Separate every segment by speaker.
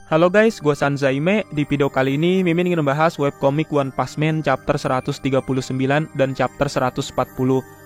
Speaker 1: Halo guys, gue Sanzaime. Di video kali ini Mimin ingin membahas webcomic One Punch Man chapter 139 dan chapter 140.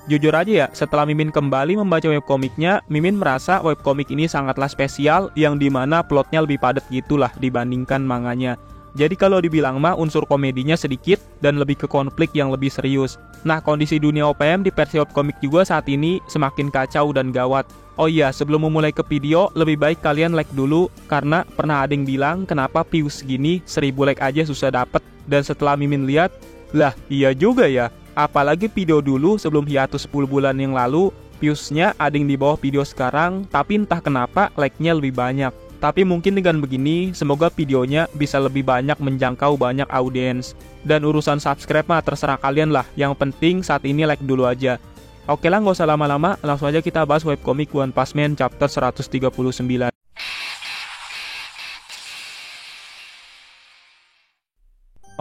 Speaker 1: Jujur aja ya, setelah Mimin kembali membaca webcomicnya, Mimin merasa webcomic ini sangatlah spesial, yang dimana plotnya lebih padat gitulah dibandingkan manganya. Jadi kalau dibilang mah unsur komedinya sedikit dan lebih ke konflik yang lebih serius. Nah, kondisi dunia OPM di versi webcomic juga saat ini semakin kacau dan gawat. Oh iya, sebelum memulai ke video, lebih baik kalian like dulu, karena pernah ada yang bilang kenapa views segini 1000 like aja susah dapet. Dan setelah Mimin lihat, lah iya juga ya, apalagi video dulu sebelum hiatus 10 bulan yang lalu, viewsnya ada yang di bawah video sekarang, tapi entah kenapa like-nya lebih banyak. Tapi mungkin dengan begini, semoga videonya bisa lebih banyak menjangkau banyak audiens. Dan urusan subscribe mah terserah kalian lah, yang penting saat ini like dulu aja. Oke lah, nggak usah lama-lama, langsung aja kita bahas webcomic One Punch Man chapter 139.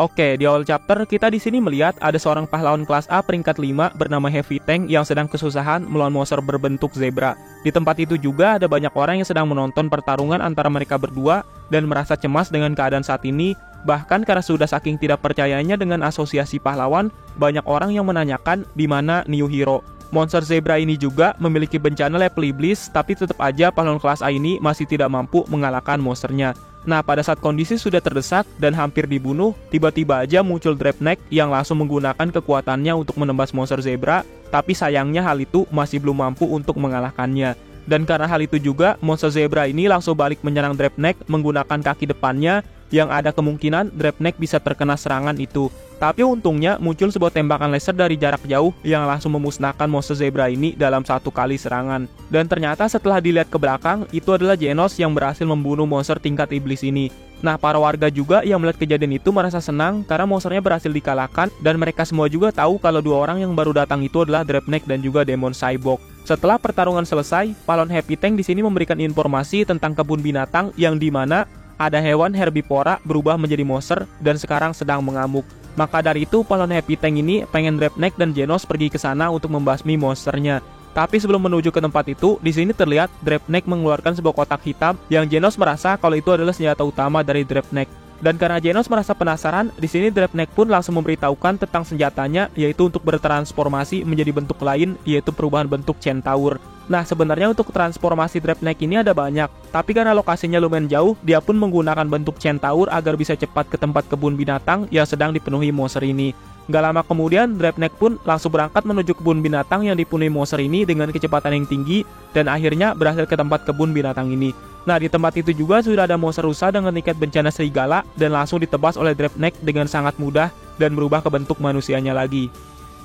Speaker 1: Oke, di awal chapter kita di sini melihat ada seorang pahlawan kelas A peringkat 5 bernama Heavy Tank yang sedang kesusahan melawan monster berbentuk zebra. Di tempat itu juga ada banyak orang yang sedang menonton pertarungan antara mereka berdua dan merasa cemas dengan keadaan saat ini. Bahkan karena sudah saking tidak percayanya dengan asosiasi pahlawan, banyak orang yang menanyakan di mana New Hero. Monster zebra ini juga memiliki bencana level iblis, tapi tetap aja pahlawan kelas A ini masih tidak mampu mengalahkan monsternya. Nah, pada saat kondisi sudah terdesak dan hampir dibunuh, tiba-tiba aja muncul Drapeneck yang langsung menggunakan kekuatannya untuk menembas monster zebra, tapi sayangnya hal itu masih belum mampu untuk mengalahkannya. Dan karena hal itu juga, monster zebra ini langsung balik menyerang Drapeneck menggunakan kaki depannya, yang ada kemungkinan Drapeneck bisa terkena serangan itu. Tapi untungnya muncul sebuah tembakan laser dari jarak jauh yang langsung memusnahkan monster zebra ini dalam satu kali serangan. Dan ternyata setelah dilihat ke belakang, itu adalah Genos yang berhasil membunuh monster tingkat iblis ini. Nah, para warga juga yang melihat kejadian itu merasa senang karena monsternya berhasil dikalahkan, dan mereka semua juga tahu kalau dua orang yang baru datang itu adalah Drapeneck dan juga Demon Cyborg. Setelah pertarungan selesai, pahlawan Happy Tank di sini memberikan informasi tentang kebun binatang yang dimana ada hewan herbivora berubah menjadi monster dan sekarang sedang mengamuk. Maka dari itu pahlawan Happy Tank ini pengen Drapeneck dan Genos pergi ke sana untuk membasmi monsternya. Tapi sebelum menuju ke tempat itu, di sini terlihat Drapeneck mengeluarkan sebuah kotak hitam yang Genos merasa kalau itu adalah senjata utama dari Drapeneck. Dan karena Genos merasa penasaran, di sini Drapeneck pun langsung memberitahukan tentang senjatanya, yaitu untuk bertransformasi menjadi bentuk lain, yaitu perubahan bentuk Centaur. Nah, sebenarnya untuk transformasi Drapeneck ini ada banyak, tapi karena lokasinya lumayan jauh, dia pun menggunakan bentuk Centaur agar bisa cepat ke tempat kebun binatang yang sedang dipenuhi monster ini. Gak lama kemudian, Drapeneck pun langsung berangkat menuju kebun binatang yang dipenuhi monster ini dengan kecepatan yang tinggi, dan akhirnya berhasil ke tempat kebun binatang ini. Nah, di tempat itu juga sudah ada monster rusa dengan tingkat bencana serigala dan langsung ditebas oleh Drapeneck dengan sangat mudah dan berubah ke bentuk manusianya lagi.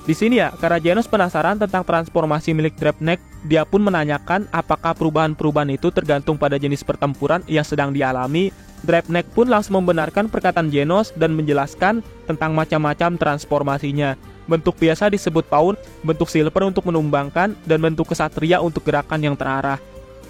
Speaker 1: Di sini ya, karena Genos penasaran tentang transformasi milik Drapeneck, dia pun menanyakan apakah perubahan-perubahan itu tergantung pada jenis pertempuran yang sedang dialami. Drapeneck pun langsung membenarkan perkataan Genos dan menjelaskan tentang macam-macam transformasinya. Bentuk biasa disebut pawn, bentuk silver untuk menumbangkan, dan bentuk kesatria untuk gerakan yang terarah.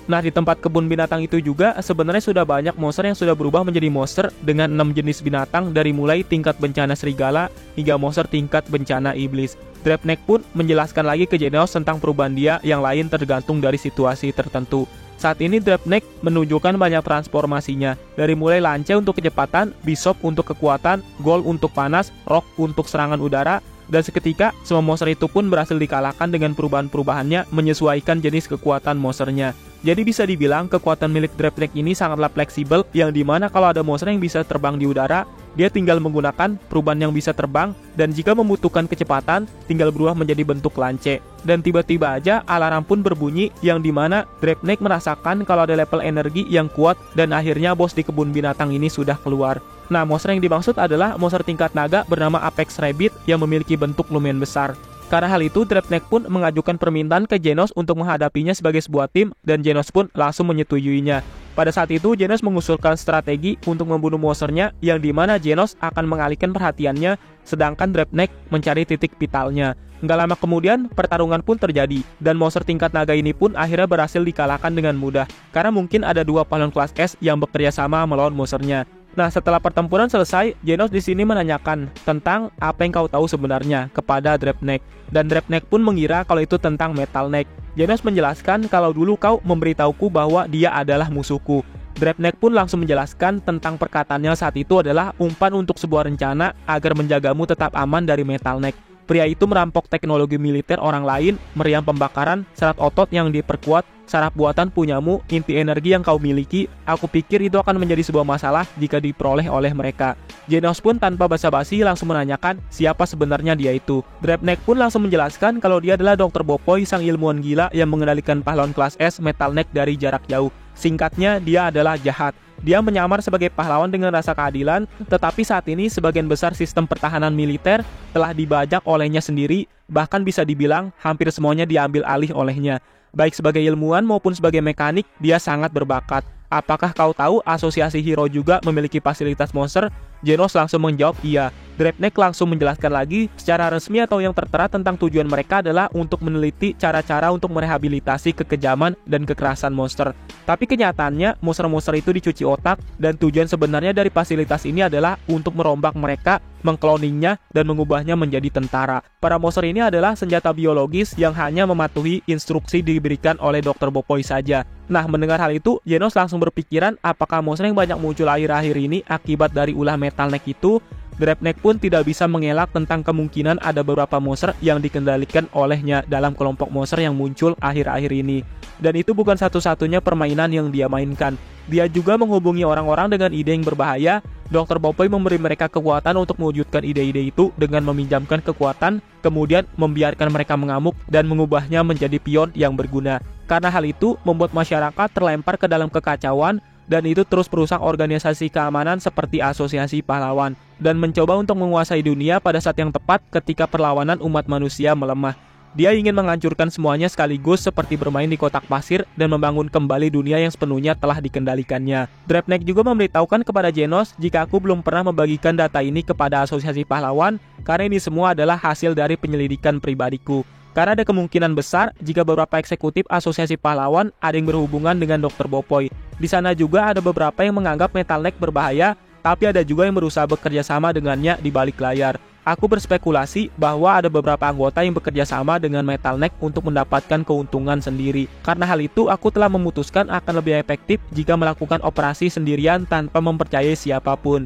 Speaker 1: Nah, di tempat kebun binatang itu juga sebenarnya sudah banyak monster yang sudah berubah menjadi monster dengan 6 jenis binatang dari mulai tingkat bencana serigala hingga monster tingkat bencana iblis. Drapeneck pun menjelaskan lagi ke Genos tentang perubahan dia yang lain tergantung dari situasi tertentu. Saat ini Drapeneck menunjukkan banyak transformasinya, dari mulai lance untuk kecepatan, Bishop untuk kekuatan, Gold untuk panas, Rock untuk serangan udara, dan seketika semua monster itu pun berhasil dikalahkan dengan perubahan-perubahannya menyesuaikan jenis kekuatan monsternya. Jadi bisa dibilang kekuatan milik Drapeneck ini sangatlah fleksibel, yang dimana kalau ada monster yang bisa terbang di udara, dia tinggal menggunakan perubahan yang bisa terbang, dan jika membutuhkan kecepatan, tinggal berubah menjadi bentuk lance. Dan tiba-tiba aja alarm pun berbunyi, yang dimana Drapeneck merasakan kalau ada level energi yang kuat, dan akhirnya bos di kebun binatang ini sudah keluar. Nah, monster yang dimaksud adalah monster tingkat naga bernama Apex Rabbit yang memiliki bentuk lumayan besar. Karena hal itu, Drapeneck pun mengajukan permintaan ke Genos untuk menghadapinya sebagai sebuah tim, dan Genos pun langsung menyetujuinya. Pada saat itu, Genos mengusulkan strategi untuk membunuh monsternya, yang dimana Genos akan mengalihkan perhatiannya, sedangkan Drapeneck mencari titik vitalnya. Nggak lama kemudian, pertarungan pun terjadi, dan monster tingkat naga ini pun akhirnya berhasil dikalahkan dengan mudah, karena mungkin ada dua pahlawan kelas S yang bekerja sama melawan monsternya. Nah, setelah pertempuran selesai, Genos di sini menanyakan tentang apa yang kau tahu sebenarnya kepada Drapeneck, dan Drapeneck pun mengira kalau itu tentang Metal Neck. Genos menjelaskan kalau dulu kau memberitahuku bahwa dia adalah musuhku. Drapnek pun langsung menjelaskan tentang perkataannya saat itu adalah umpan untuk sebuah rencana agar menjagamu tetap aman dari Metal Neck. Pria itu merampok teknologi militer orang lain, meriam pembakaran, syarat otot yang diperkuat, saraf buatan punyamu, inti energi yang kau miliki. Aku pikir itu akan menjadi sebuah masalah jika diperoleh oleh mereka. Genos pun tanpa basa-basi langsung menanyakan siapa sebenarnya dia itu. Drapnek pun langsung menjelaskan kalau dia adalah Dr. Bopoy, sang ilmuwan gila yang mengendalikan pahlawan kelas S Metal Neck dari jarak jauh. Singkatnya, dia adalah jahat. Dia menyamar sebagai pahlawan dengan rasa keadilan, tetapi saat ini sebagian besar sistem pertahanan militer telah dibajak olehnya sendiri, bahkan bisa dibilang hampir semuanya diambil alih olehnya. Baik sebagai ilmuwan maupun sebagai mekanik, dia sangat berbakat. Apakah kau tahu asosiasi hero juga memiliki fasilitas monster? Genos langsung menjawab iya. Drapnek langsung menjelaskan lagi secara resmi atau yang tertera tentang tujuan mereka adalah untuk meneliti cara-cara untuk merehabilitasi kekejaman dan kekerasan monster. Tapi kenyataannya monster-monster itu dicuci otak dan tujuan sebenarnya dari fasilitas ini adalah untuk merombak mereka, mengkloningnya, dan mengubahnya menjadi tentara. Para monster ini adalah senjata biologis yang hanya mematuhi instruksi diberikan oleh Dr. Bopoy saja. Nah, mendengar hal itu, Genos langsung berpikiran apakah monster yang banyak muncul akhir-akhir ini akibat dari ulah Metal Neck itu. Drapnek pun tidak bisa mengelak tentang kemungkinan ada beberapa monster yang dikendalikan olehnya dalam kelompok monster yang muncul akhir-akhir ini. Dan itu bukan satu-satunya permainan yang dia mainkan. Dia juga menghubungi orang-orang dengan ide yang berbahaya. Dr. Bopoy memberi mereka kekuatan untuk mewujudkan ide-ide itu dengan meminjamkan kekuatan, kemudian membiarkan mereka mengamuk dan mengubahnya menjadi pion yang berguna. Karena hal itu membuat masyarakat terlempar ke dalam kekacauan, dan itu terus merusak organisasi keamanan seperti Asosiasi Pahlawan dan mencoba untuk menguasai dunia pada saat yang tepat ketika perlawanan umat manusia melemah. Dia ingin menghancurkan semuanya sekaligus seperti bermain di kotak pasir dan membangun kembali dunia yang sepenuhnya telah dikendalikannya. Drapnek juga memberitahukan kepada Genos jika aku belum pernah membagikan data ini kepada Asosiasi Pahlawan karena ini semua adalah hasil dari penyelidikan pribadiku. Karena ada kemungkinan besar jika beberapa eksekutif Asosiasi Pahlawan ada yang berhubungan dengan Dr. Bopoy. Di sana juga ada beberapa yang menganggap Metal Neck berbahaya, tapi ada juga yang berusaha bekerja sama dengannya di balik layar. Aku berspekulasi bahwa ada beberapa anggota yang bekerja sama dengan Metal Neck untuk mendapatkan keuntungan sendiri. Karena hal itu, aku telah memutuskan akan lebih efektif jika melakukan operasi sendirian tanpa mempercayai siapapun.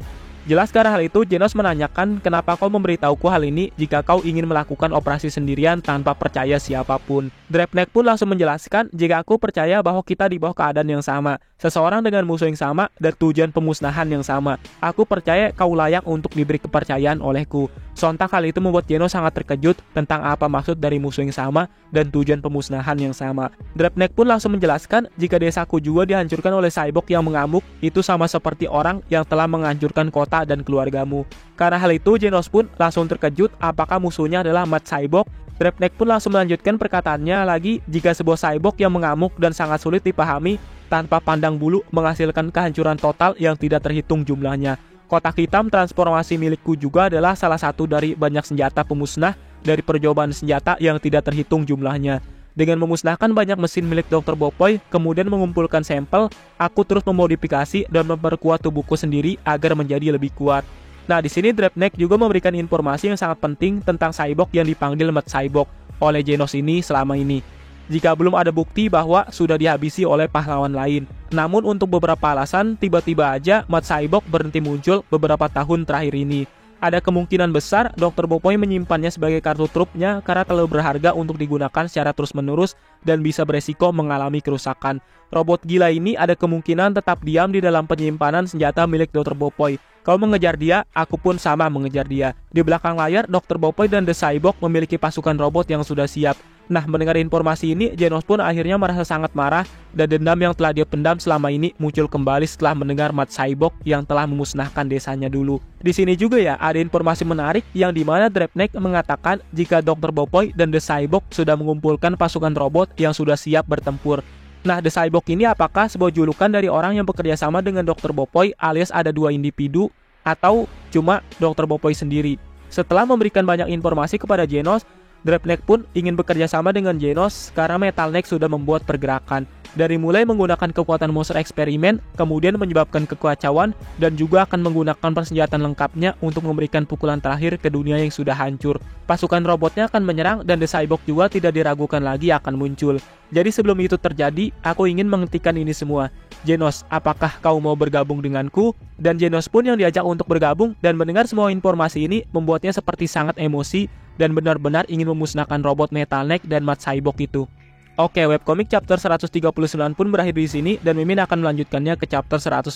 Speaker 1: Jelas karena hal itu, Genos menanyakan kenapa kau memberitahuku hal ini jika kau ingin melakukan operasi sendirian tanpa percaya siapapun. Drapnek pun langsung menjelaskan jika aku percaya bahwa kita di bawah keadaan yang sama, seseorang dengan musuh yang sama dan tujuan pemusnahan yang sama. Aku percaya kau layak untuk diberi kepercayaan olehku. Sontak hal itu membuat Genos sangat terkejut tentang apa maksud dari musuh yang sama dan tujuan pemusnahan yang sama. Drapnek pun langsung menjelaskan jika desaku juga dihancurkan oleh cyborg yang mengamuk, itu sama seperti orang yang telah menghancurkan kota dan keluargamu. Karena hal itu, Genos pun langsung terkejut apakah musuhnya adalah Mad Cyborg. Drapnek pun langsung melanjutkan perkataannya lagi jika sebuah cyborg yang mengamuk dan sangat sulit dipahami tanpa pandang bulu menghasilkan kehancuran total yang tidak terhitung jumlahnya. Kotak hitam transformasi milikku juga adalah salah satu dari banyak senjata pemusnah dari percobaan senjata yang tidak terhitung jumlahnya. Dengan memusnahkan banyak mesin milik Dr. Bopoy, kemudian mengumpulkan sampel, aku terus memodifikasi dan memperkuat tubuhku sendiri agar menjadi lebih kuat. Nah, di sini Drapnek juga memberikan informasi yang sangat penting tentang cyborg yang dipanggil Mad Cyborg oleh Genos ini selama ini. Jika belum ada bukti bahwa sudah dihabisi oleh pahlawan lain. Namun untuk beberapa alasan, tiba-tiba aja Mad Cyborg berhenti muncul beberapa tahun terakhir ini. Ada kemungkinan besar Dr. Bopoy menyimpannya sebagai kartu trupnya karena terlalu berharga untuk digunakan secara terus-menerus dan bisa beresiko mengalami kerusakan. Robot gila ini ada kemungkinan tetap diam di dalam penyimpanan senjata milik Dr. Bopoy. Kau mengejar dia, aku pun sama mengejar dia. Di belakang layar, Dr. Bopoy dan The Cyborg memiliki pasukan robot yang sudah siap. Nah, mendengar informasi ini, Genos pun akhirnya merasa sangat marah dan dendam yang telah dia pendam selama ini muncul kembali setelah mendengar Mad Cyborg yang telah memusnahkan desanya dulu. Di sini juga ya, ada informasi menarik yang dimana Drapnek mengatakan jika Dr. Bopoy dan The Cyborg sudah mengumpulkan pasukan robot yang sudah siap bertempur. Nah, The Cyborg ini apakah sebuah julukan dari orang yang bekerja sama dengan Dr. Bopoy alias ada dua individu atau cuma Dr. Bopoy sendiri? Setelah memberikan banyak informasi kepada Genos, Drapnek pun ingin bekerja sama dengan Genos karena Metal Neck sudah membuat pergerakan. Dari mulai menggunakan kekuatan monster eksperimen, kemudian menyebabkan kekacauan, dan juga akan menggunakan persenjataan lengkapnya untuk memberikan pukulan terakhir ke dunia yang sudah hancur. Pasukan robotnya akan menyerang dan The Cyborg juga tidak diragukan lagi akan muncul. Jadi sebelum itu terjadi, aku ingin menghentikan ini semua. Genos, apakah kau mau bergabung denganku? Dan Genos pun yang diajak untuk bergabung dan mendengar semua informasi ini membuatnya seperti sangat emosi dan benar-benar ingin memusnahkan robot Metal Neck dan Mad Cyborg itu. Oke, webcomic chapter 139 pun berakhir di sini dan Mimin akan melanjutkannya ke chapter 140.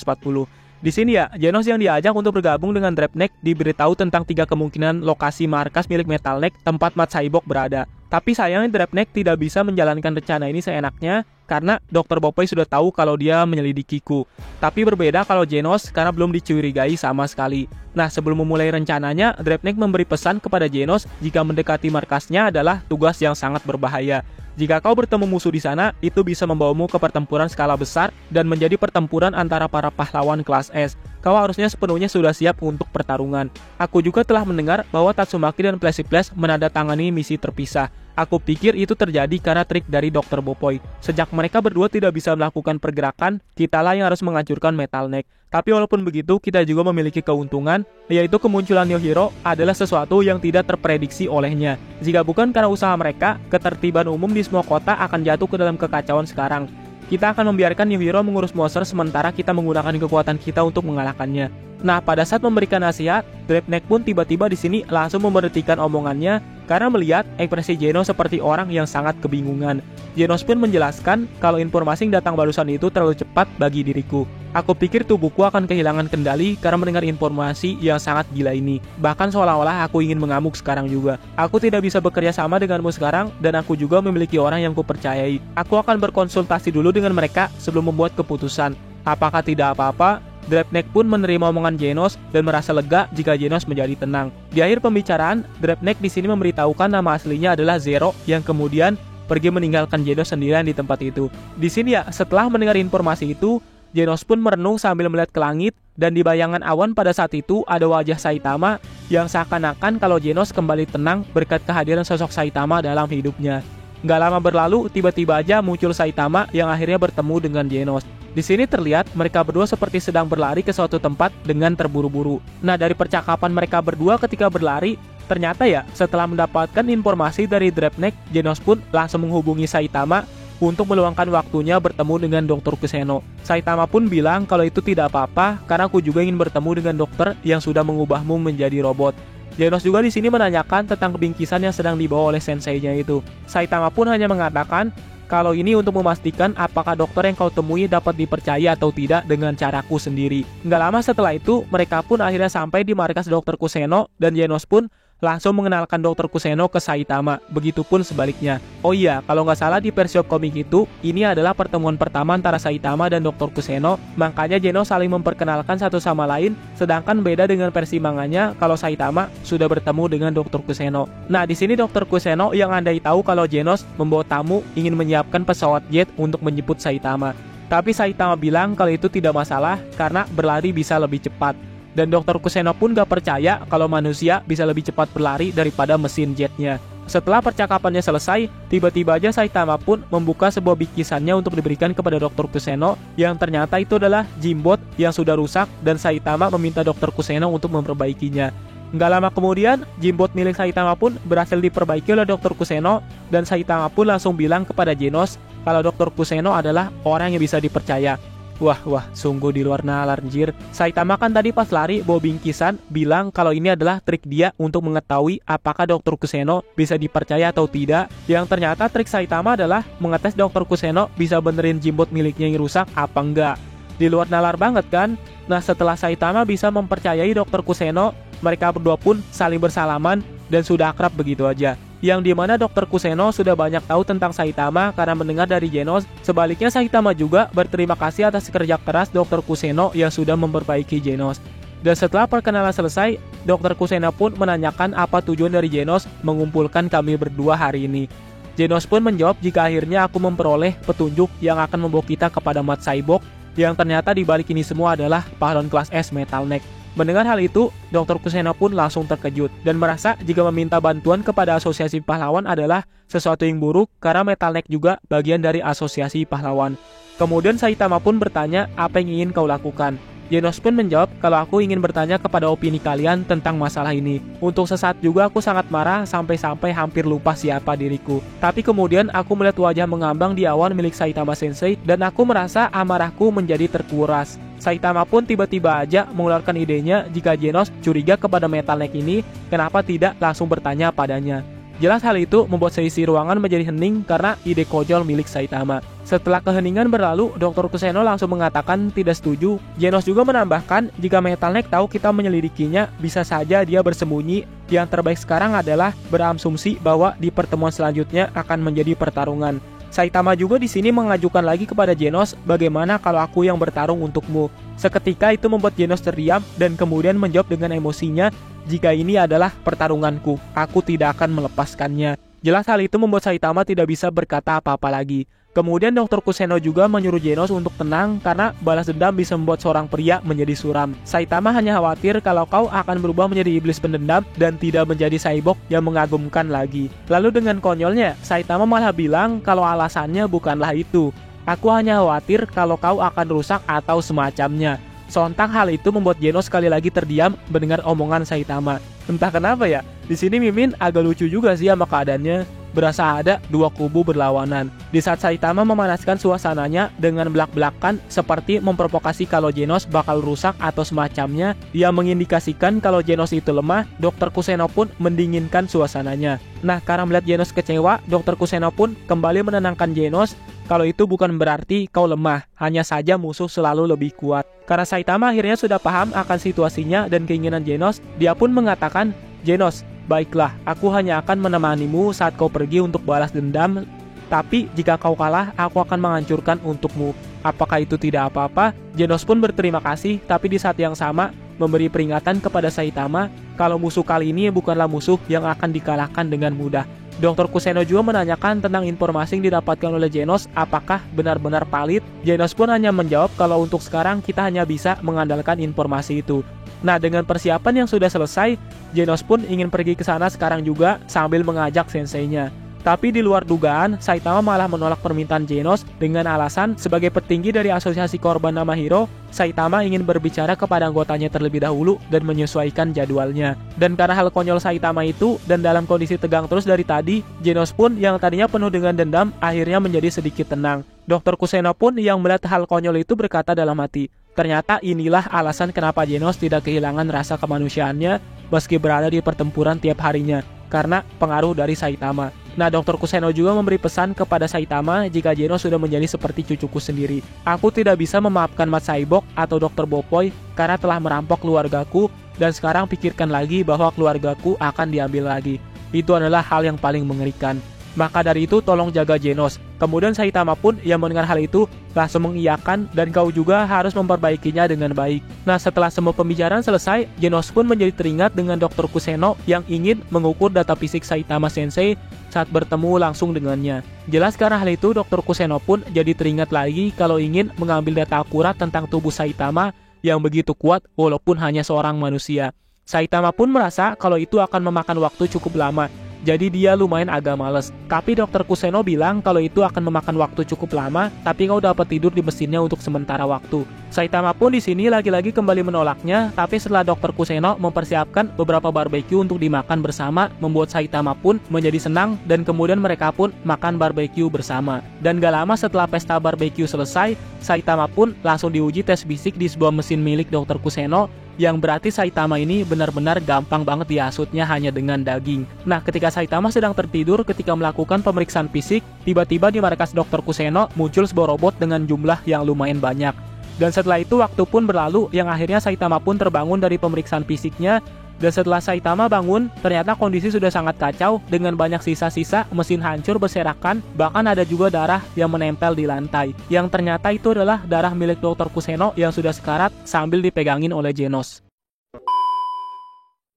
Speaker 1: Di sini ya, Genos yang diajak untuk bergabung dengan Draftneck diberitahu tentang 3 kemungkinan lokasi markas milik Metal Neck tempat Mad Cyborg berada. Tapi sayangnya Draftneck tidak bisa menjalankan rencana ini seenaknya karena Dr. Bopoi sudah tahu kalau dia menyelidikiku. Tapi berbeda kalau Genos karena belum dicurigai sama sekali. Nah, sebelum memulai rencananya, Draftneck memberi pesan kepada Genos jika mendekati markasnya adalah tugas yang sangat berbahaya. Jika kau bertemu musuh di sana, itu bisa membawamu ke pertempuran skala besar dan menjadi pertempuran antara para pahlawan kelas S. Kau harusnya sepenuhnya sudah siap untuk pertarungan. Aku juga telah mendengar bahwa Tatsumaki dan Placiplace menandatangani misi terpisah. Aku pikir itu terjadi karena trik dari Dr. Bopoi. Sejak mereka berdua tidak bisa melakukan pergerakan, kitalah yang harus menghancurkan Metal Neck. Tapi walaupun begitu, kita juga memiliki keuntungan, yaitu kemunculan New Hero adalah sesuatu yang tidak terprediksi olehnya. Jika bukan karena usaha mereka, ketertiban umum di semua kota akan jatuh ke dalam kekacauan sekarang. Kita akan membiarkan New Hero mengurus monster sementara kita menggunakan kekuatan kita untuk mengalahkannya. Nah, pada saat memberikan nasihat, Draftneck pun tiba-tiba di sini langsung memberhentikan omongannya karena melihat ekspresi Genos seperti orang yang sangat kebingungan. Genos pun menjelaskan kalau informasi yang datang barusan itu terlalu cepat bagi diriku. Aku pikir tubuhku akan kehilangan kendali karena mendengar informasi yang sangat gila ini. Bahkan seolah-olah aku ingin mengamuk sekarang juga. Aku tidak bisa bekerja sama denganmu sekarang dan aku juga memiliki orang yang kupercayai. Aku akan berkonsultasi dulu dengan mereka sebelum membuat keputusan. Apakah tidak apa-apa? Draftneck pun menerima omongan Genos dan merasa lega jika Genos menjadi tenang. Di akhir pembicaraan, Draftneck di sini memberitahukan nama aslinya adalah Zero yang kemudian pergi meninggalkan Genos sendirian di tempat itu. Di sini ya, setelah mendengar informasi itu, Genos pun merenung sambil melihat ke langit dan di bayangan awan pada saat itu ada wajah Saitama yang seakan-akan kalau Genos kembali tenang berkat kehadiran sosok Saitama dalam hidupnya. Nggak lama berlalu, tiba-tiba aja muncul Saitama yang akhirnya bertemu dengan Genos. Di sini terlihat mereka berdua seperti sedang berlari ke suatu tempat dengan terburu-buru. Nah, dari percakapan mereka berdua ketika berlari, ternyata ya setelah mendapatkan informasi dari Draftneck, Genos pun langsung menghubungi Saitama untuk meluangkan waktunya bertemu dengan Dr. Kuseno. Saitama pun bilang kalau itu tidak apa-apa karena aku juga ingin bertemu dengan dokter yang sudah mengubahmu menjadi robot. Genos juga di sini menanyakan tentang bingkisan yang sedang dibawa oleh senseinya itu. Saitama pun hanya mengatakan kalau ini untuk memastikan apakah dokter yang kau temui dapat dipercaya atau tidak dengan caraku sendiri. Nggak lama setelah itu, mereka pun akhirnya sampai di markas Dr. Kuseno dan Genos pun langsung mengenalkan Dr. Kuseno ke Saitama. Begitupun sebaliknya. Oh iya, kalau nggak salah di versi komik itu, ini adalah pertemuan pertama antara Saitama dan Dr. Kuseno. Makanya Genos saling memperkenalkan satu sama lain, sedangkan beda dengan versi manganya kalau Saitama sudah bertemu dengan Dr. Kuseno. Nah, di sini Dr. Kuseno yang andai tahu kalau Genos membawa tamu ingin menyiapkan pesawat jet untuk menjemput Saitama. Tapi Saitama bilang kalau itu tidak masalah karena berlari bisa lebih cepat. Dan Dr. Kuseno pun gak percaya kalau manusia bisa lebih cepat berlari daripada mesin jetnya. Setelah percakapannya selesai, tiba-tiba aja Saitama pun membuka sebuah bingkisannya untuk diberikan kepada Dr. Kuseno yang ternyata itu adalah Jimbot yang sudah rusak dan Saitama meminta Dr. Kuseno untuk memperbaikinya. Nggak lama kemudian, Jimbot milik Saitama pun berhasil diperbaiki oleh Dr. Kuseno dan Saitama pun langsung bilang kepada Genos kalau Dr. Kuseno adalah orang yang bisa dipercaya. Wah, sungguh di luar nalar anjir. Saitama kan tadi pas lari bawa bingkisan bilang kalau ini adalah trik dia untuk mengetahui apakah Dr. Kuseno bisa dipercaya atau tidak. Yang ternyata trik Saitama adalah mengetes Dr. Kuseno bisa benerin Jimbot miliknya yang rusak apa enggak. Di luar nalar banget kan? Nah, setelah Saitama bisa mempercayai Dr. Kuseno, mereka berdua pun saling bersalaman dan sudah akrab begitu aja. Yang dimana Dr. Kuseno sudah banyak tahu tentang Saitama karena mendengar dari Genos. Sebaliknya Saitama juga berterima kasih atas kerja keras Dr. Kuseno yang sudah memperbaiki Genos. Dan setelah perkenalan selesai, Dr. Kuseno pun menanyakan apa tujuan dari Genos mengumpulkan kami berdua hari ini. Genos pun menjawab jika akhirnya aku memperoleh petunjuk yang akan membawa kita kepada Mad Cyborg, yang ternyata di balik ini semua adalah pahlawan kelas S Metal Neck. Mendengar hal itu, Dr. Kuseno pun langsung terkejut dan merasa jika meminta bantuan kepada asosiasi pahlawan adalah sesuatu yang buruk karena Metal Neck juga bagian dari asosiasi pahlawan. Kemudian Saitama pun bertanya apa yang ingin kau lakukan. Genos pun menjawab kalau aku ingin bertanya kepada opini kalian tentang masalah ini. Untuk sesaat juga aku sangat marah sampai-sampai hampir lupa siapa diriku. Tapi kemudian aku melihat wajah mengambang di awan milik Saitama Sensei dan aku merasa amarahku menjadi terkuras. Saitama pun tiba-tiba aja mengeluarkan idenya jika Genos curiga kepada Metal Neck ini, kenapa tidak langsung bertanya padanya. Jelas hal itu membuat seisi ruangan menjadi hening karena ide konyol milik Saitama. Setelah keheningan berlalu, Dr. Kuseno langsung mengatakan tidak setuju. Genos juga menambahkan jika Metal Neck tahu kita menyelidikinya, bisa saja dia bersembunyi. Yang terbaik sekarang adalah berasumsi bahwa di pertemuan selanjutnya akan menjadi pertarungan. Saitama juga di sini mengajukan lagi kepada Genos, bagaimana kalau aku yang bertarung untukmu. Seketika itu membuat Genos terdiam dan kemudian menjawab dengan emosinya, jika ini adalah pertarunganku, aku tidak akan melepaskannya. Jelas hal itu membuat Saitama tidak bisa berkata apa-apa lagi. Kemudian Dr. Kuseno juga menyuruh Genos untuk tenang karena balas dendam bisa membuat seorang pria menjadi suram. Saitama hanya khawatir kalau kau akan berubah menjadi iblis pendendam dan tidak menjadi cyborg yang mengagumkan lagi. Lalu dengan konyolnya, Saitama malah bilang kalau alasannya bukanlah itu. Aku hanya khawatir kalau kau akan rusak atau semacamnya. Sontak hal itu membuat Genos sekali lagi terdiam mendengar omongan Saitama. Entah kenapa ya, di sini Mimin agak lucu juga sih sama keadaannya. Berasa ada dua kubu berlawanan. Di saat Saitama memanaskan suasananya dengan belak-belakan seperti memprovokasi kalau Genos bakal rusak atau semacamnya, dia mengindikasikan kalau Genos itu lemah, Dr. Kuseno pun mendinginkan suasananya. Nah, karena melihat Genos kecewa, Dr. Kuseno pun kembali menenangkan Genos kalau itu bukan berarti kau lemah, hanya saja musuh selalu lebih kuat. Karena Saitama akhirnya sudah paham akan situasinya dan keinginan Genos, dia pun mengatakan, Genos, baiklah, aku hanya akan menemanimu saat kau pergi untuk balas dendam, tapi jika kau kalah, aku akan menghancurkan untukmu. Apakah itu tidak apa-apa? Genos pun berterima kasih, tapi di saat yang sama, memberi peringatan kepada Saitama, kalau musuh kali ini bukanlah musuh yang akan dikalahkan dengan mudah. Dr. Kuseno juga menanyakan tentang informasi yang didapatkan oleh Genos, apakah benar-benar valid? Genos pun hanya menjawab kalau untuk sekarang kita hanya bisa mengandalkan informasi itu. Nah, dengan persiapan yang sudah selesai, Genos pun ingin pergi ke sana sekarang juga sambil mengajak senseinya. Tapi di luar dugaan, Saitama malah menolak permintaan Genos dengan alasan sebagai petinggi dari asosiasi korban nama hero, Saitama ingin berbicara kepada anggotanya terlebih dahulu dan menyesuaikan jadwalnya. Dan karena hal konyol Saitama itu dan dalam kondisi tegang terus dari tadi, Genos pun yang tadinya penuh dengan dendam akhirnya menjadi sedikit tenang. Dr. Kuseno pun yang melihat hal konyol itu berkata dalam hati, ternyata inilah alasan kenapa Genos tidak kehilangan rasa kemanusiaannya meski berada di pertempuran tiap harinya, karena pengaruh dari Saitama. Nah, Dr. Kuseno juga memberi pesan kepada Saitama jika Genos sudah menjadi seperti cucuku sendiri. Aku tidak bisa memaafkan Mat Saibok atau Dr. Bopoy karena telah merampok keluargaku dan sekarang pikirkan lagi bahwa keluargaku akan diambil lagi. Itu adalah hal yang paling mengerikan. Maka dari itu tolong jaga Genos. Kemudian Saitama pun yang mendengar hal itu langsung mengiyakan dan kau juga harus memperbaikinya dengan baik. Nah, setelah semua pembicaraan selesai, Genos pun menjadi teringat dengan Dr. Kuseno yang ingin mengukur data fisik Saitama Sensei saat bertemu langsung dengannya. Jelas karena hal itu Dr. Kuseno pun jadi teringat lagi kalau ingin mengambil data akurat tentang tubuh Saitama yang begitu kuat walaupun hanya seorang manusia. Saitama pun merasa kalau itu akan memakan waktu cukup lama. Jadi dia lumayan agak males. Tapi Dr. Kuseno bilang kalau itu akan memakan waktu cukup lama, tapi kau dapat tidur di mesinnya untuk sementara waktu. Saitama pun di sini lagi-lagi kembali menolaknya, tapi setelah Dr. Kuseno mempersiapkan beberapa barbeque untuk dimakan bersama, membuat Saitama pun menjadi senang dan kemudian mereka pun makan barbeque bersama. Dan gak lama setelah pesta barbeque selesai, Saitama pun langsung diuji tes fisik di sebuah mesin milik Dr. Kuseno, yang berarti Saitama ini benar-benar gampang banget dihasutnya hanya dengan daging. Nah, ketika Saitama sedang tertidur ketika melakukan pemeriksaan fisik, tiba-tiba di markas Dr. Kuseno muncul sebuah robot dengan jumlah yang lumayan banyak. Dan setelah itu waktu pun berlalu yang akhirnya Saitama pun terbangun dari pemeriksaan fisiknya. Dan setelah Saitama bangun, ternyata kondisi sudah sangat kacau dengan banyak sisa-sisa, mesin hancur berserakan, bahkan ada juga darah yang menempel di lantai. Yang ternyata itu adalah darah milik Dr. Kuseno yang sudah sekarat sambil dipegangin oleh Genos.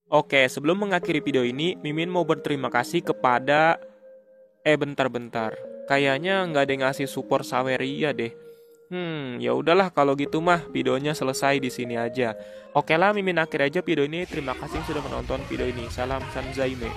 Speaker 1: Oke, sebelum mengakhiri video ini, Mimin mau berterima kasih kepada... bentar. Kayaknya nggak ada yang ngasih support Saweria deh. Ya udahlah kalau gitu mah videonya selesai di sini aja. Oke lah, Mimin akhir aja video ini. Terima kasih sudah menonton video ini. Salam Sanzaime.